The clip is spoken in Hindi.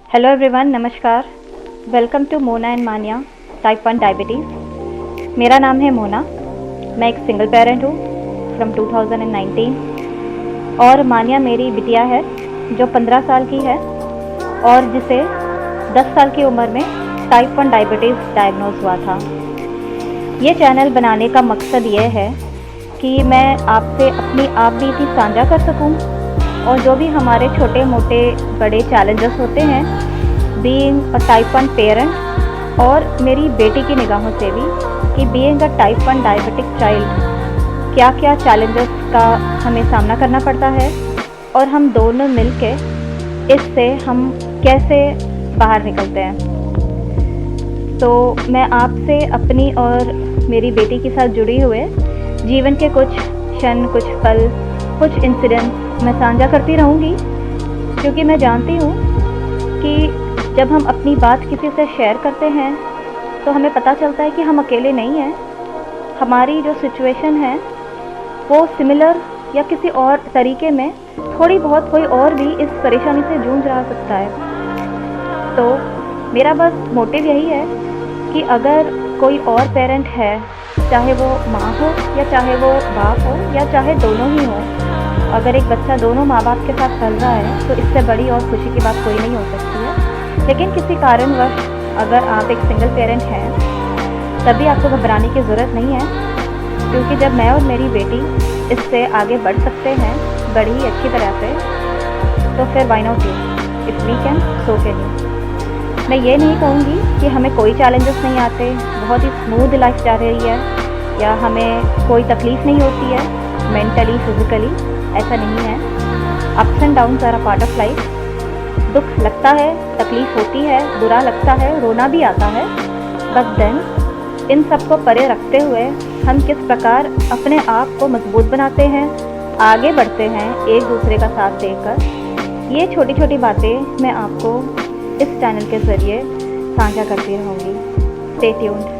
हेलो एवरीवन, नमस्कार। वेलकम टू मोना एंड मानिया टाइप 1 डायबिटीज़। मेरा नाम है मोना। मैं एक सिंगल पेरेंट हूँ फ्रॉम 2019 और मानिया मेरी बिटिया है जो 15 साल की है और जिसे 10 साल की उम्र में टाइप 1 डायबिटीज़ डायग्नोज हुआ था। ये चैनल बनाने का मकसद ये है कि मैं आपसे अपनी आप बीती साझा कर सकूं और जो भी हमारे छोटे मोटे बड़े चैलेंजेस होते हैं बीइंग अ टाइप 1 पेरेंट, और मेरी बेटी की निगाहों से भी कि being a type 1 diabetic child क्या क्या चैलेंजेस का हमें सामना करना पड़ता है और हम दोनों मिलके इससे हम कैसे बाहर निकलते हैं। तो मैं आपसे अपनी और मेरी बेटी के साथ जुड़ी हुए जीवन के कुछ क्षण, कुछ पल, कुछ इंसिडेंट्स मैं साझा करती रहूँगी, क्योंकि मैं जानती हूँ कि जब हम अपनी बात किसी से शेयर करते हैं तो हमें पता चलता है कि हम अकेले नहीं हैं। हमारी जो सिचुएशन है वो सिमिलर या किसी और तरीके में थोड़ी बहुत कोई और भी इस परेशानी से जूझ रहा सकता है। तो मेरा बस मोटिव यही है कि अगर कोई और पेरेंट है, चाहे वो माँ हो या चाहे वो बाप हो या चाहे दोनों ही हो, अगर एक बच्चा दोनों माँ बाप के साथ पल रहा है तो इससे बड़ी और खुशी की बात कोई नहीं हो सकती है। लेकिन किसी कारणवश अगर आप एक सिंगल पेरेंट हैं तभी आपको घबराने की ज़रूरत नहीं है, क्योंकि जब मैं और मेरी बेटी इससे आगे बढ़ सकते हैं बड़ी ही अच्छी तरह से, तो फिर why not you? If we can so can you. मैं ये नहीं कहूँगी कि हमें कोई चैलेंजेस नहीं आते, बहुत ही स्मूथ लाइफ जा रही है या हमें कोई तकलीफ़ नहीं होती है मेंटली फिज़िकली, ऐसा नहीं है। Ups and downs are a part of life. दुख लगता है, तकलीफ़ होती है, बुरा लगता है, रोना भी आता है, बट देन इन सब को परे रखते हुए हम किस प्रकार अपने आप को मजबूत बनाते हैं, आगे बढ़ते हैं एक दूसरे का साथ देकर, ये छोटी छोटी बातें मैं आपको इस चैनल के ज़रिए साझा करती रहूँगी। Stay tuned.